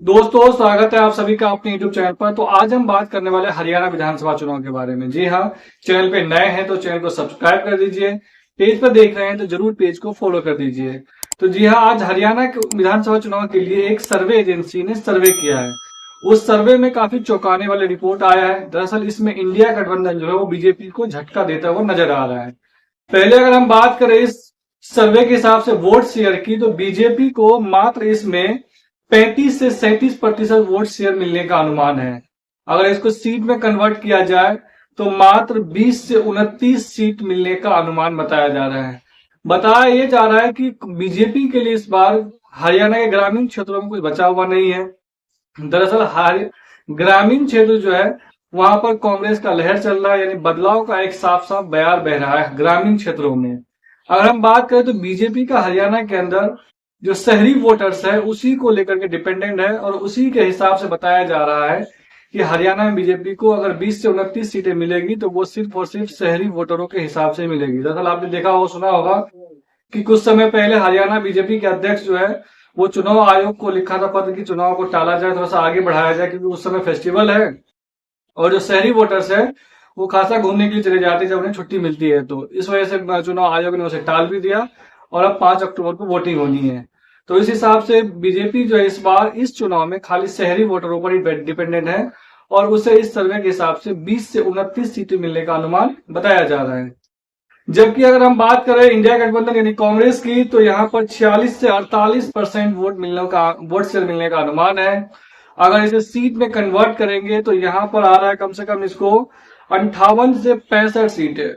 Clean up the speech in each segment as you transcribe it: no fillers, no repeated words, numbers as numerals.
दोस्तों, स्वागत है आप सभी का अपने YouTube चैनल पर। तो आज हम बात करने वाले हरियाणा विधानसभा चुनाव के बारे में। जी हाँ, चैनल पे नए हैं तो चैनल को सब्सक्राइब कर दीजिए। पेज पर देख रहे हैं तो जरूर पेज को फॉलो कर दीजिए। तो जी हाँ, आज हरियाणा के विधानसभा चुनाव के लिए एक सर्वे एजेंसी ने सर्वे किया है। उस सर्वे में काफी चौंकाने वाले रिपोर्ट आया है। दरअसल इसमें इंडिया गठबंधन जो है वो बीजेपी को झटका देता हुआ नजर आ रहा है। पहले अगर हम बात करें इस सर्वे के हिसाब से वोट शेयर की, तो बीजेपी को मात्र इसमें 35 से 37% वोट शेयर मिलने का अनुमान है। अगर इसको सीट में कन्वर्ट किया जाए तो मात्र 20 से 29 सीट मिलने का अनुमान बताया जा रहा है। बताया ये जा रहा है कि बीजेपी के लिए इस बार हरियाणा के ग्रामीण क्षेत्रों में कुछ बचा हुआ नहीं है। दरअसल ग्रामीण क्षेत्र जो है वहां पर कांग्रेस का लहर चल रहा है, यानी बदलाव का एक साफ साफ बयार बह रहा है ग्रामीण क्षेत्रों में। अगर हम बात करें तो बीजेपी का हरियाणा के अंदर जो शहरी वोटर्स है उसी को लेकर के डिपेंडेंट है, और उसी के हिसाब से बताया जा रहा है कि हरियाणा में बीजेपी को अगर 20 से 29 सीटें मिलेगी तो वो सिर्फ और सिर्फ शहरी वोटरों के हिसाब से मिलेगी। दरअसल आपने देखा हो, सुना होगा कि कुछ समय पहले हरियाणा बीजेपी के अध्यक्ष जो है वो चुनाव आयोग को लिखा था पत्र कि चुनाव को टाला जाए, थोड़ा सा आगे बढ़ाया जाए, क्योंकि उस समय फेस्टिवल है और जो शहरी वोटर्स है वो खासा घूमने के लिए चले जाते हैं जब उन्हें छुट्टी मिलती है। तो इस वजह से चुनाव आयोग ने उसे टाल भी दिया और अब 5 अक्टूबर को वोटिंग होनी है। तो इस हिसाब से बीजेपी जो है इस बार इस चुनाव में खाली शहरी वोटरों पर ही डिपेंडेंट है, और उसे इस सर्वे के हिसाब से 20 से 29 सीटें मिलने का अनुमान बताया जा रहा है। जबकि अगर हम बात करें इंडिया गठबंधन यानी कांग्रेस की, तो यहाँ पर 46 से 48% वोट शेयर मिलने का अनुमान है। अगर इसे सीट में कन्वर्ट करेंगे तो यहाँ पर आ रहा है कम से कम इसको 58 से 65 सीटें।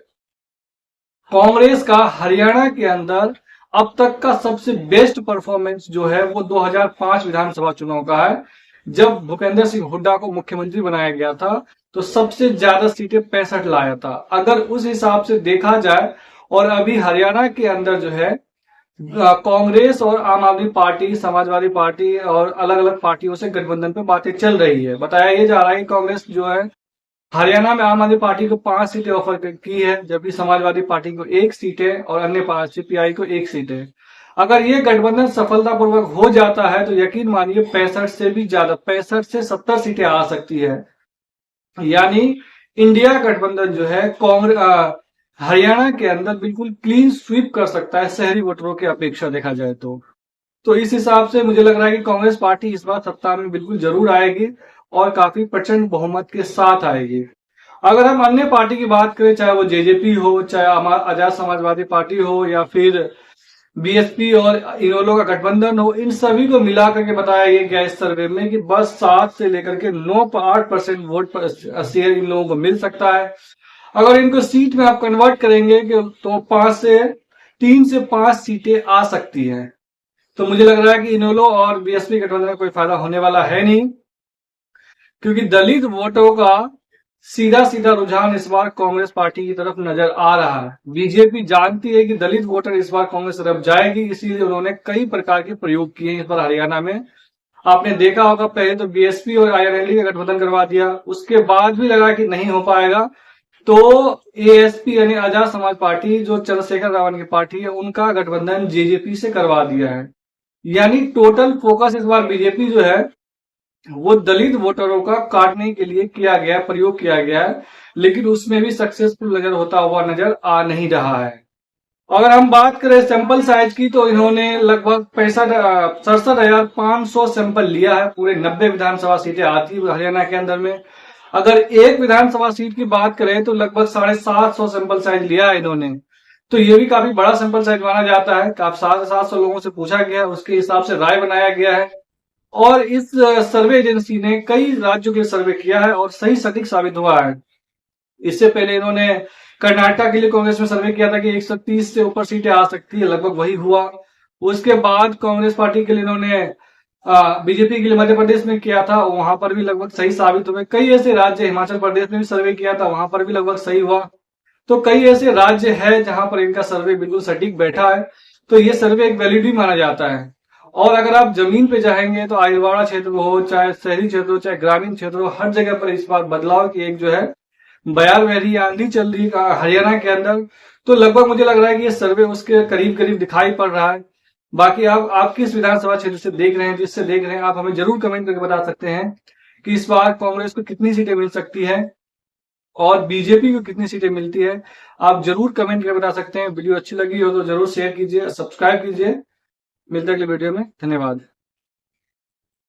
कांग्रेस का हरियाणा के अंदर अब तक का सबसे बेस्ट परफॉर्मेंस जो है वो 2005 विधानसभा चुनाव का है, जब भूपेंद्र सिंह हुड्डा को मुख्यमंत्री बनाया गया था तो सबसे ज्यादा सीटें 65 लाया था। अगर उस हिसाब से देखा जाए, और अभी हरियाणा के अंदर जो है कांग्रेस और आम आदमी पार्टी, समाजवादी पार्टी और अलग अलग पार्टियों से गठबंधन पे बातें चल रही है। बताया ये जा रहा है कि कांग्रेस जो है हरियाणा में आम आदमी पार्टी को 5 सीटें ऑफर की है, जबकि समाजवादी पार्टी को 1 सीट है और अन्य पार्टी सीपीआई को 1 सीट है। अगर ये गठबंधन सफलतापूर्वक हो जाता है तो यकीन मानिए 65 से भी ज्यादा, 65 से 70 सीटें आ सकती है। यानी इंडिया गठबंधन जो है कांग्रेस हरियाणा के अंदर बिल्कुल क्लीन स्वीप कर सकता है शहरी वोटरों की अपेक्षा देखा जाए तो इस हिसाब से मुझे लग रहा है कि कांग्रेस पार्टी इस बार सत्ता में बिल्कुल जरूर आएगी और काफी प्रचंड बहुमत के साथ आएगी। अगर हम अन्य पार्टी की बात करें, चाहे वो जेजेपी हो, चाहे आजाद समाजवादी पार्टी हो, या फिर बीएसपी और इनेलो का गठबंधन हो, इन सभी को मिलाकर के बताया ये गया इस सर्वे में कि बस 7 से लेकर के 9-8% वोट पर शेयर इन लोगों को मिल सकता है। अगर इनको सीट में आप कन्वर्ट करेंगे तो 3 से 5 सीटें आ सकती हैं। तो मुझे लग रहा है कि इनेलो और बीएसपी गठबंधन में कोई फायदा होने वाला है नहीं, क्योंकि दलित वोटों का सीधा सीधा रुझान इस बार कांग्रेस पार्टी की तरफ नजर आ रहा है। बीजेपी जानती है कि दलित वोटर इस बार कांग्रेस तरफ जाएगी, इसीलिए उन्होंने कई प्रकार के प्रयोग किए इस बार हरियाणा में। आपने देखा होगा, पहले तो बीएसपी और आईएनएलडी का गठबंधन करवा दिया, उसके बाद भी लगा कि नहीं हो पाएगा तो एएसपी यानी आजाद समाज पार्टी जो चंद्रशेखर रावण की पार्टी है उनका गठबंधन जेजेपी से करवा दिया है। यानी टोटल फोकस इस बार बीजेपी जो है वो दलित वोटरों का काटने के लिए किया गया, प्रयोग किया गया है, लेकिन उसमें भी सक्सेसफुल नजर होता हुआ नजर आ नहीं रहा है। अगर हम बात करें सैंपल साइज की, तो इन्होंने लगभग 67,500 सैंपल लिया है। पूरे 90 विधानसभा सीटें आती है हरियाणा के अंदर में। अगर एक विधानसभा सीट की बात करें तो लगभग 750 सैंपल साइज लिया है इन्होंने। तो ये भी काफी बड़ा सैंपल साइज माना जाता है। 700 लोगों से पूछा गया है, उसके हिसाब से राय बनाया गया है। और इस सर्वे एजेंसी ने कई राज्यों के लिए सर्वे किया है और सही सटीक साबित हुआ है। इससे पहले इन्होंने कर्नाटक के लिए कांग्रेस में सर्वे किया था कि 130 से ऊपर सीटें आ सकती है, लगभग वही हुआ। उसके बाद कांग्रेस पार्टी के लिए इन्होंने बीजेपी के लिए मध्य प्रदेश में किया था, वहां पर भी लगभग सही साबित हुए। कई ऐसे राज्य, हिमाचल प्रदेश में भी सर्वे किया था, वहां पर भी लगभग सही हुआ। तो कई ऐसे राज्य है जहां पर इनका सर्वे बिल्कुल सटीक बैठा है, तो ये सर्वे एक वैलिड भी माना जाता है। और अगर आप जमीन पे जाएंगे तो आदिवाड़ा क्षेत्र हो, चाहे शहरी क्षेत्र हो, चाहे ग्रामीण क्षेत्र हो, हर जगह पर इस बार बदलाव की एक जो है बयार बह रही, आंधी चल रही हरियाणा के अंदर। तो लगभग मुझे लग रहा है कि ये सर्वे उसके करीब करीब दिखाई पड़ रहा है। बाकी आप किस विधानसभा क्षेत्र से देख रहे हैं, जिससे देख रहे हैं, आप हमें जरूर कमेंट करके बता सकते हैं कि इस बार कांग्रेस को कितनी सीटें मिल सकती है और बीजेपी को कितनी सीटें मिलती है। आप जरूर कमेंट करके बता सकते हैं। वीडियो अच्छी लगी हो तो जरूर शेयर कीजिए, सब्सक्राइब कीजिए। मिलते हैं अगले वीडियो में। धन्यवाद।